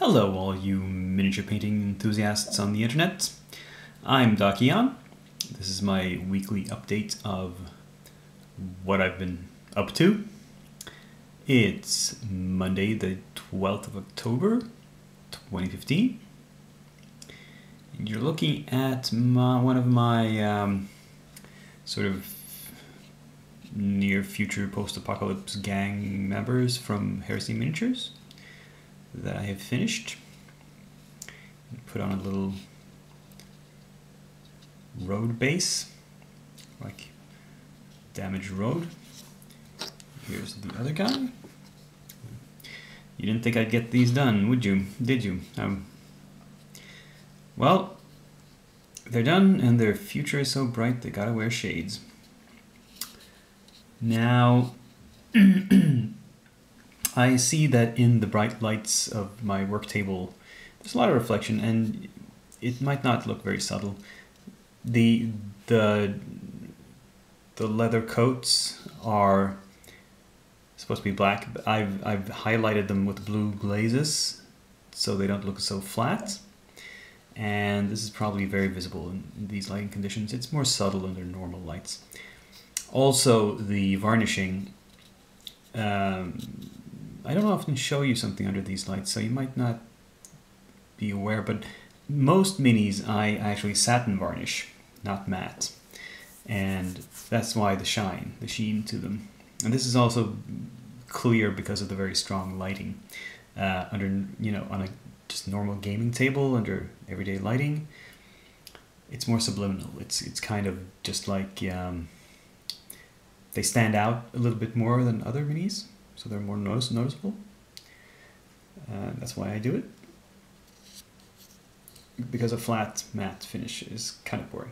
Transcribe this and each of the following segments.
Hello all you miniature painting enthusiasts on the internet. I'm Dakian. This is my weekly update of what I've been up to. It's Monday the 12th of October 2015. And you're looking at one of my sort of near future post-apocalypse gang members from Heresy Miniatures that I have finished. Put on a little road base, like damaged road. Here's the other guy. You didn't think I'd get these done, would you? Did you? Well, they're done and their future is so bright they gotta wear shades. Now, I see that in the bright lights of my work table, there's a lot of reflection, and it might not look very subtle. The leather coats are supposed to be black, but I've highlighted them with blue glazes so they don't look so flat. And this is probably very visible in these lighting conditions. It's more subtle under normal lights. Also, the varnishing. I don't often show you something under these lights, so you might not be aware, but most minis I actually satin varnish, not matte. And that's why the sheen to them. And this is also clear because of the very strong lighting. Under, on a just normal gaming table, under everyday lighting, it's more subliminal. It's kind of just like, they stand out a little bit more than other minis. So they're more noticeable. That's why I do it. Because a flat matte finish is kind of boring.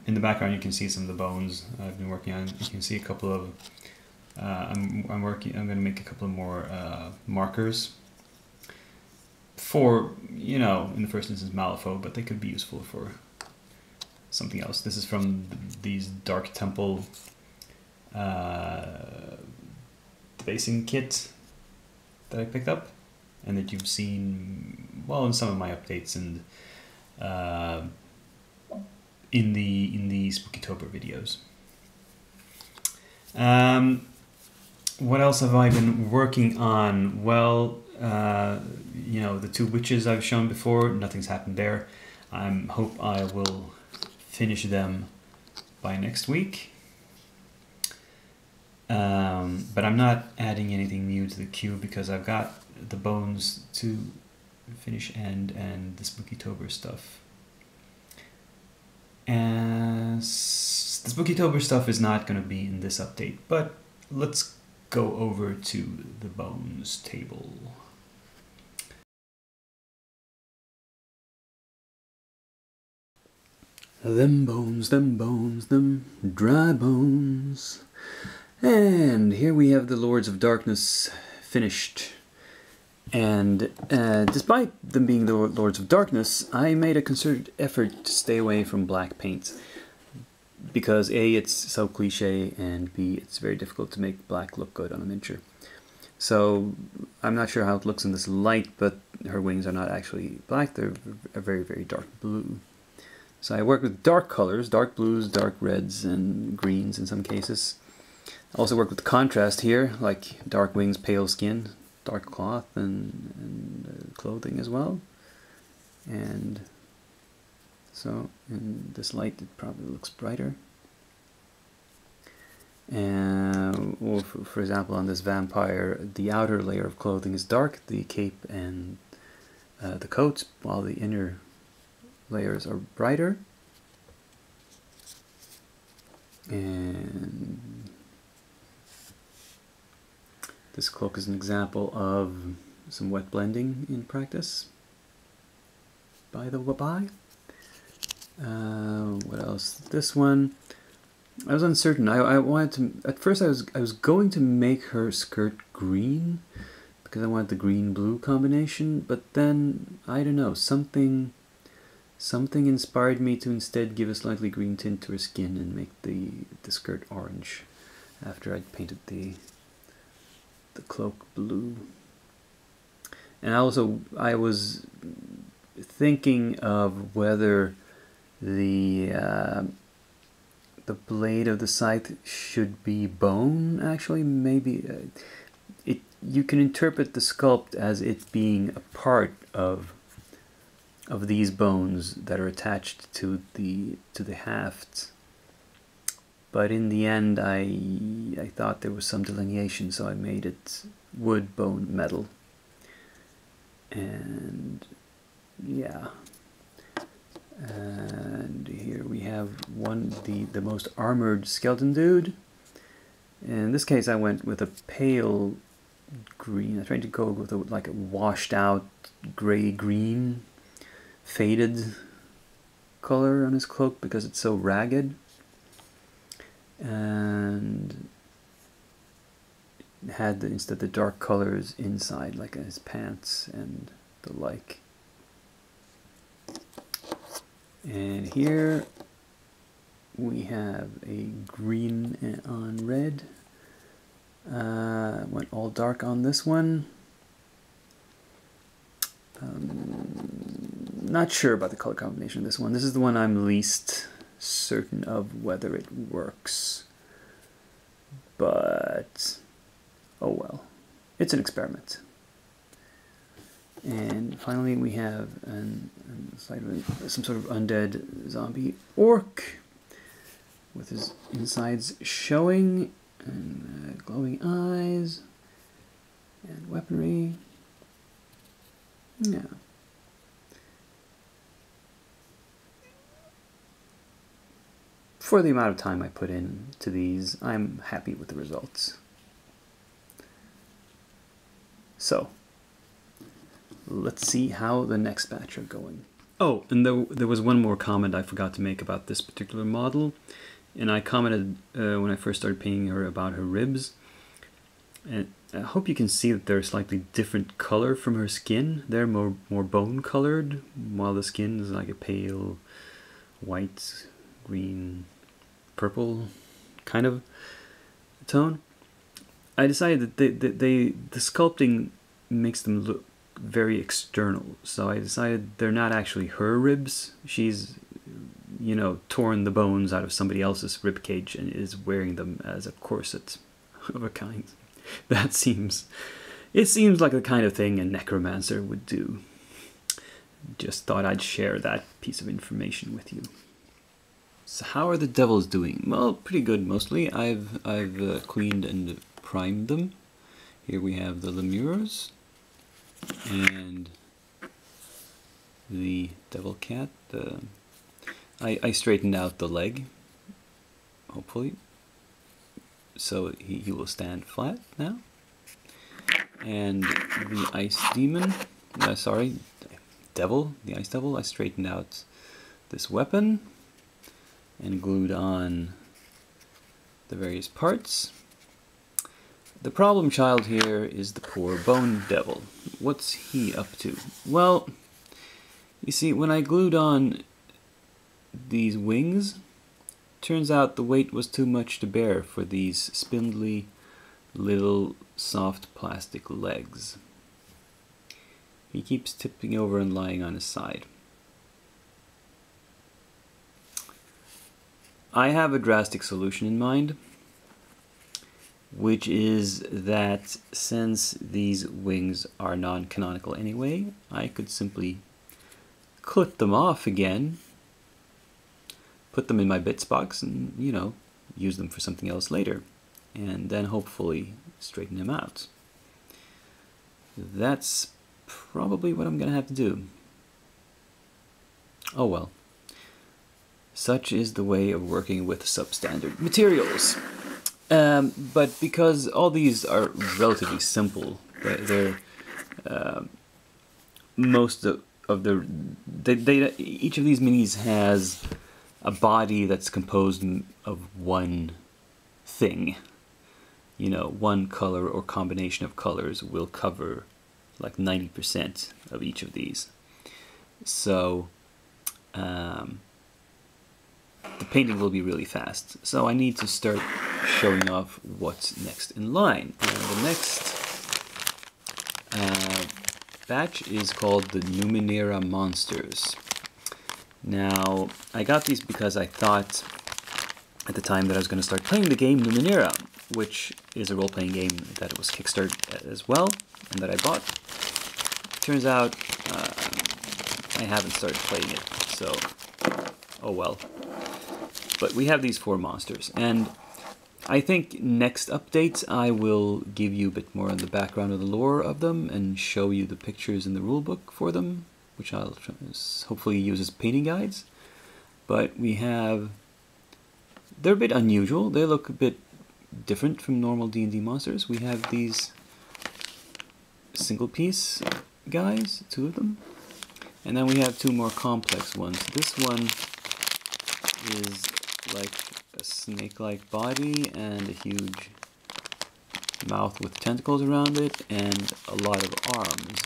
In the background, you can see some of the bones I've been working on. You can see a couple of. I'm going to make a couple of more markers for in the first instance Malifaux, but they could be useful for something else. This is from these Dark Temple basing kit that I picked up and that you've seen in some of my updates and in the Spookytober videos. What else have I been working on? Well, the two witches I've shown before, nothing's happened there. I hope I will finish them by next week. But I'm not adding anything new to the queue because I've got the bones to finish and the Spookytober stuff. And the Spookytober stuff is not going to be in this update, but let's go over to the bones table. Them bones, them dry bones. And here we have the Lords of Darkness finished. And despite them being the Lords of Darkness, I made a concerted effort to stay away from black paint. Because A, it's so cliche, and B, it's very difficult to make black look good on a miniature. So I'm not sure how it looks in this light, but her wings are not actually black, they're a very, very dark blue. So I work with dark colors, dark blues, dark reds, and greens in some cases. I also work with contrast here, like dark wings, pale skin, dark cloth, and clothing as well. And so in this light it probably looks brighter. And or for example, on this vampire, the outer layer of clothing is dark, the cape and the coats, while the inner layers are brighter. And this cloak is an example of some wet blending in practice. By the way. What else? This one, I was uncertain. I wanted to. At first, I was going to make her skirt green because I wanted the green-blue combination. But then I don't know, something inspired me to instead give a slightly green tint to her skin and make the skirt orange after I'd painted the the cloak blue. And also, I was thinking of whether the blade of the scythe should be bone. Actually, maybe you can interpret the sculpt as it being a part of these bones that are attached to the hafts. But in the end, I thought there was some delineation, so I made it wood, bone, metal. And yeah. And here we have the most armored skeleton dude. In this case, I went with a pale green. I tried to go with like a washed out gray green faded color on his cloak because it's so ragged, and had instead the dark colors inside, like his pants and the like. And here we have a green on red. Went all dark on this one. Not sure about the color combination of this one. This is the one I'm least certain of whether it works. But, oh well. It's an experiment. And finally we have some sort of undead zombie orc with his insides showing, and glowing eyes and weaponry. Yeah. For the amount of time I put into these, I'm happy with the results. So, let's see how the next batch are going. Oh, and there was one more comment I forgot to make about this particular model. And I commented when I first started painting her about her ribs. And I hope you can see that they're a slightly different color from her skin. They're more bone colored, while the skin is like a pale white, green, purple kind of tone. I decided that the sculpting makes them look very external, so I decided they're not actually her ribs. She's, you know, torn the bones out of somebody else's rib cage and is wearing them as a corset of a kind. It seems like the kind of thing a necromancer would do. Just thought I'd share that piece of information with you. So how are the devils doing? Well, pretty good mostly. I've cleaned and primed them. Here we have the lemurs and the devil cat. I straightened out the leg, hopefully, so he will stand flat now. And the ice demon, devil, the ice devil, I straightened out this weapon and glued on the various parts. The problem child here is the poor bone devil. What's he up to? Well, you see, when I glued on these wings, turns out the weight was too much to bear for these spindly little soft plastic legs. He keeps tipping over and lying on his side. I have a drastic solution in mind, which is that since these wings are non-canonical anyway, I could simply clip them off again, put them in my bits box, and, you know, use them for something else later, and then hopefully straighten them out. That's probably what I'm gonna have to do. Oh well. Such is the way of working with substandard materials. But because all these are relatively simple, they're most of the each of these minis has a body that's composed of one thing. You know, one color or combination of colors will cover like 90% of each of these. So the painting will be really fast. So I need to start showing off what's next in line. And the next batch is called the Numenera Monsters. Now, I got these because I thought at the time that I was going to start playing the game Numenera, which is a role-playing game that was Kickstarted as well, and that I bought. Turns out, I haven't started playing it, so oh well. But we have these 4 monsters, and I think next updates I will give you a bit more on the background of the lore of them and show you the pictures in the rulebook for them, which I'll hopefully use as painting guides. But we have... they're a bit unusual. They look a bit different from normal D&D monsters. We have these single piece guys, 2 of them. And then we have 2 more complex ones. This one is like a snake-like body and a huge mouth with tentacles around it and a lot of arms.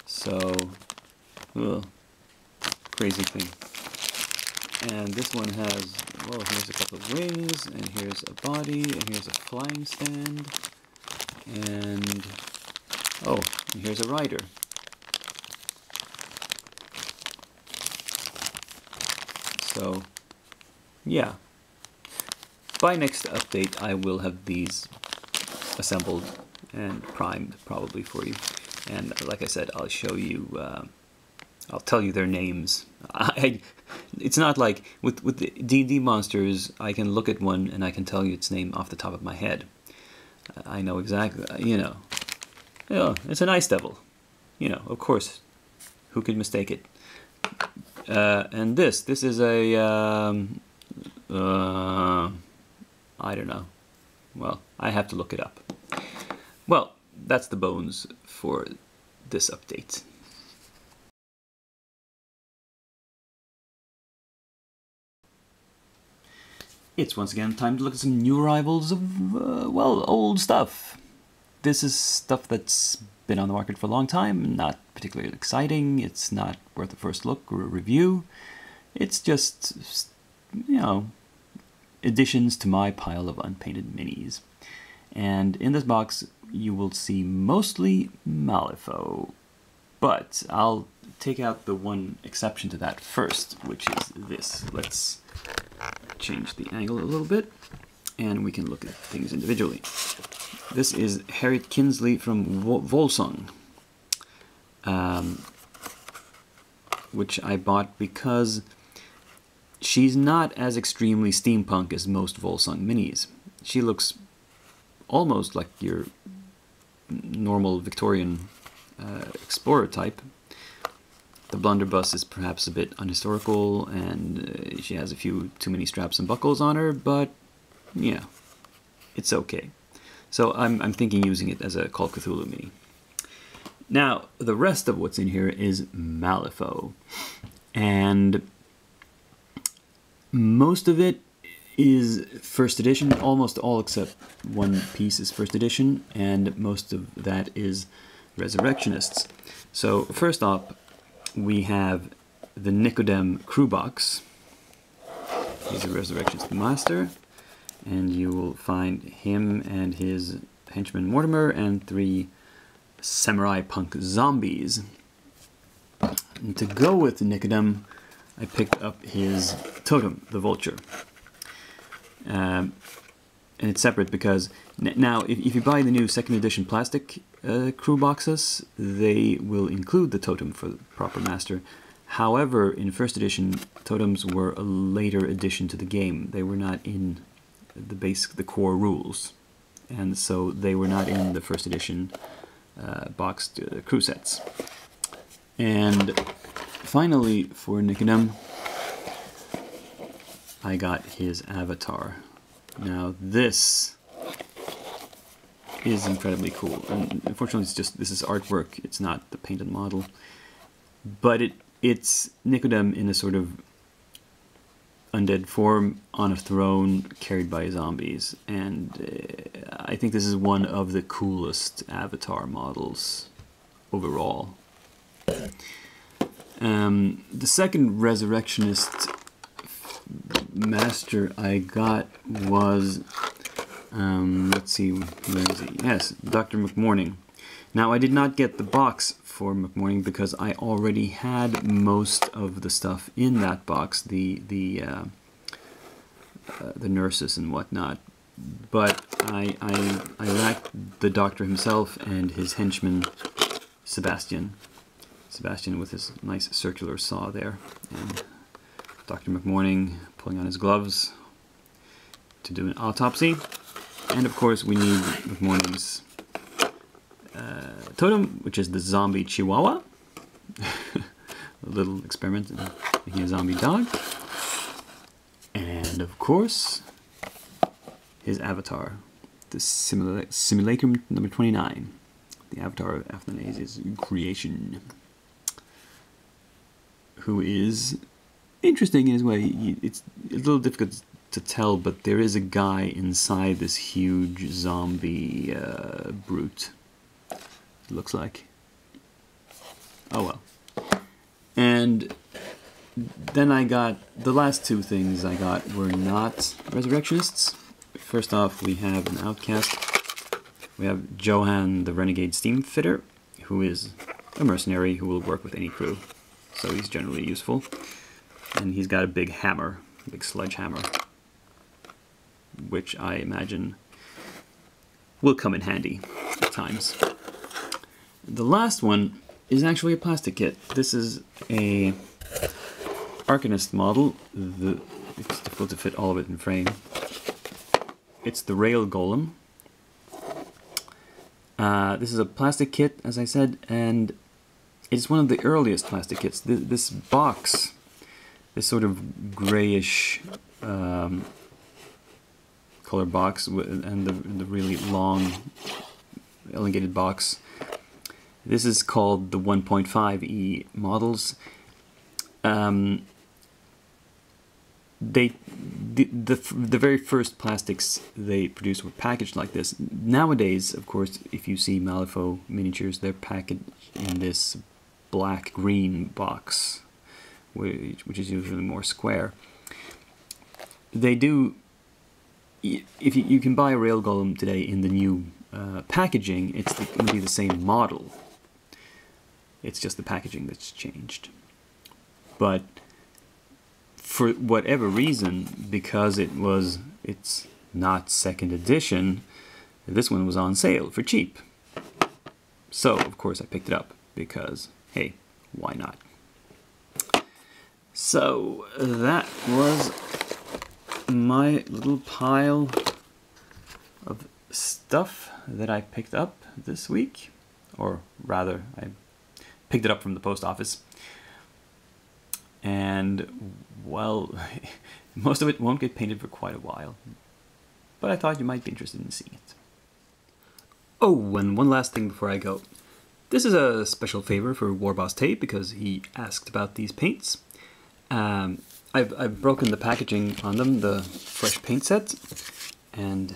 So, crazy thing. And this one has, well, here's a couple of wings, and here's a body, and here's a flying stand, and, oh, and here's a rider. So, yeah. By next update, I will have these assembled and primed probably for you. And like I said, I'll show you, I'll tell you their names. It's not like, with the D&D monsters, I can look at one and I can tell you its name off the top of my head. I know exactly, you know, it's an ice devil. You know, of course, who could mistake it? And this is a, I don't know. Well, I have to look it up. Well, that's the bones for this update. It's once again time to look at some new arrivals of, well, old stuff. This is stuff that's been on the market for a long time, not particularly exciting, it's not worth a first look or a review. It's just, you know, additions to my pile of unpainted minis. And in this box, you will see mostly Malifaux. But I'll take out the one exception to that first, which is this. Let's change the angle a little bit, and we can look at things individually. This is Harriet Kinsley from Volsung, which I bought because she's not as extremely steampunk as most Volsung minis. She looks almost like your normal Victorian explorer type. The blunderbuss is perhaps a bit unhistorical, and she has a few too many straps and buckles on her, but yeah, it's okay. So I'm thinking using it as a Call of Cthulhu mini. Now, the rest of what's in here is Malifaux, and most of it is first edition, almost all except one piece is first edition, and most of that is Resurrectionists. So first off, we have the Nicodem crew box. He's a Resurrectionist master, and you will find him and his henchman Mortimer and 3 samurai punk zombies. And to go with Nicodem, I picked up his totem, the vulture. And it's separate because now if you buy the new second edition plastic crew boxes, they will include the totem for the proper master. However, in first edition, totems were a later addition to the game. They were not in the core rules, and so they were not in the first edition boxed crew sets. And finally, for Nicodem, I got his avatar. Now this is incredibly cool, and unfortunately it's just, this is artwork, it's not the painted model, but it's Nicodem in a sort of undead form on a throne carried by zombies, and I think this is one of the coolest avatar models overall. The second Resurrectionist master I got was, let's see, where is he? Yes, Dr. McMorning. Now, I did not get the box for McMorning because I already had most of the stuff in that box, the nurses and whatnot. But I lacked the doctor himself and his henchman, Sebastian. Sebastian with his nice circular saw there, and Dr. McMorning pulling on his gloves to do an autopsy. And of course, we need McMorning's totem, which is the zombie chihuahua. A little experiment in making a zombie dog. And of course, his avatar, the simulacrum number 29, the avatar of Athanasius' creation, who is interesting in his way. It's a little difficult to tell, but there is a guy inside this huge zombie brute. It looks like. Oh well. And then I got, the last two things I got were not resurrectionists. First off, we have an outcast. We have Johan, the renegade steam fitter, who is a mercenary who will work with any crew. So he's generally useful. And he's got a big hammer, a big sledgehammer, which I imagine will come in handy at times. The last one is actually a plastic kit. This is a Arcanist model. It's difficult to fit all of it in frame. It's the Rail Golem. This is a plastic kit, as I said, and it's one of the earliest plastic kits. This box, this sort of grayish color box, and the really long, elongated box. This is called the 1.5E models. The very first plastics they produced were packaged like this. Nowadays, of course, if you see Malifaux miniatures, they're packaged in this black-green box, which is usually more square. They do. If you can buy a Rail Golem today in the new packaging, it's going to be the same model. It's just the packaging that's changed. But for whatever reason, because it's not second edition, this one was on sale for cheap. So, of course, I picked it up because, hey, why not? So, that was my little pile of stuff that I picked up this week. Or rather, I picked it up from the post office. And, well, most of it won't get painted for quite a while. But I thought you might be interested in seeing it. Oh, and one last thing before I go. This is a special favor for Warboss Tape because he asked about these paints. I've broken the packaging on them, the fresh paint set, and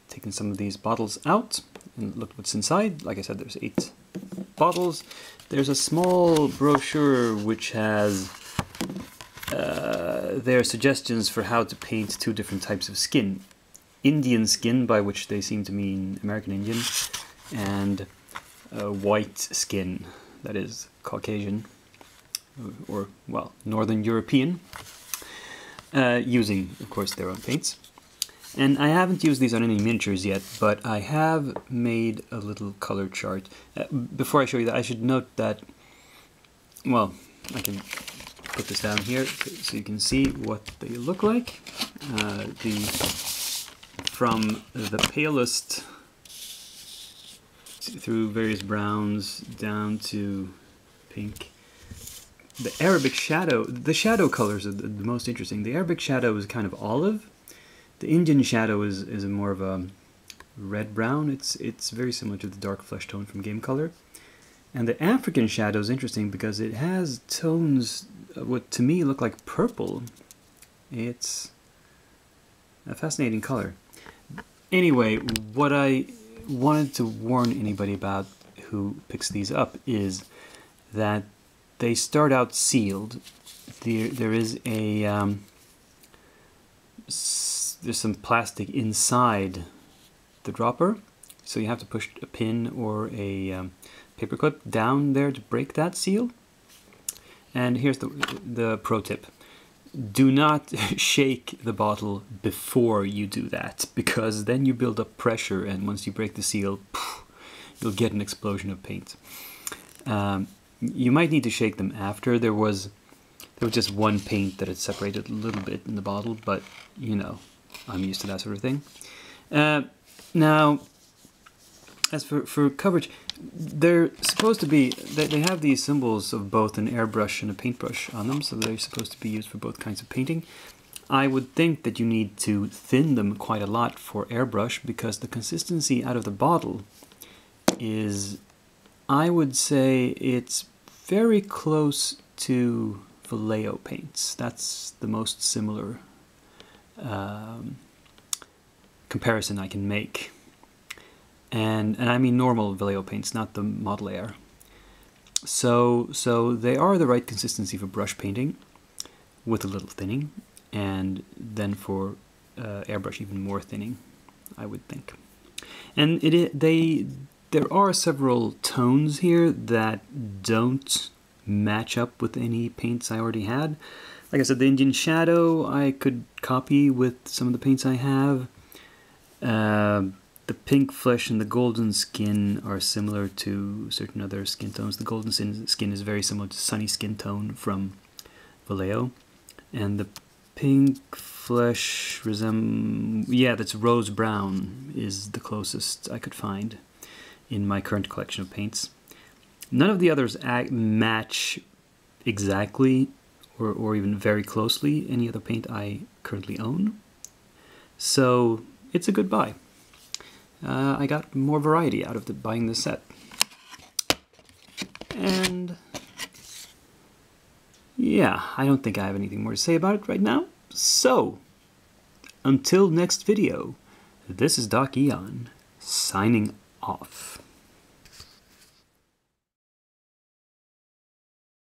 taken some of these bottles out and looked what's inside. Like I said, there's 8 bottles. There's a small brochure which has their suggestions for how to paint 2 different types of skin. Indian skin, by which they seem to mean American Indian, and white skin, that is Caucasian, or well, Northern European, using, of course, their own paints. And I haven't used these on any miniatures yet, but I have made a little color chart. Before I show you that, I should note that, well, I can put this down here so you can see what they look like. From the palest through various browns down to pink. The Arabic shadow, the shadow colors are the most interesting. The Arabic shadow is kind of olive. The Indian shadow is more of a red-brown. It's very similar to the dark flesh tone from Game Color. And the African shadow is interesting because it has tones what to me look like purple. It's a fascinating color. Anyway, what I wanted to warn anybody about who picks these up is that they start out sealed. There is a there's some plastic inside the dropper, so you have to push a pin or a paper clip down there to break that seal. And here's the pro tip. Do not shake the bottle before you do that, because then you build up pressure, and once you break the seal, you'll get an explosion of paint. You might need to shake them after. There was just one paint that had separated a little bit in the bottle, but you know, I'm used to that sort of thing. Now, as for coverage, they're supposed to be, they have these symbols of both an airbrush and a paintbrush on them, so they're supposed to be used for both kinds of painting. I would think that you need to thin them quite a lot for airbrush, because the consistency out of the bottle is, I would say, it's very close to Vallejo paints. That's the most similar comparison I can make. And I mean normal Vallejo paints, not the Model Air. So they are the right consistency for brush painting, with a little thinning, and then for airbrush even more thinning, I would think. And there are several tones here that don't match up with any paints I already had. Like I said, the Indian Shadow I could copy with some of the paints I have. The pink flesh and the golden skin are similar to certain other skin tones. The golden skin is very similar to Sunny Skin Tone from Vallejo. And the pink flesh that's rose brown, is the closest I could find in my current collection of paints. None of the others match exactly or even very closely any other paint I currently own. So it's a good buy. I got more variety out of buying this set. And yeah, I don't think I have anything more to say about it right now. So, until next video, this is Doc Eon, signing off.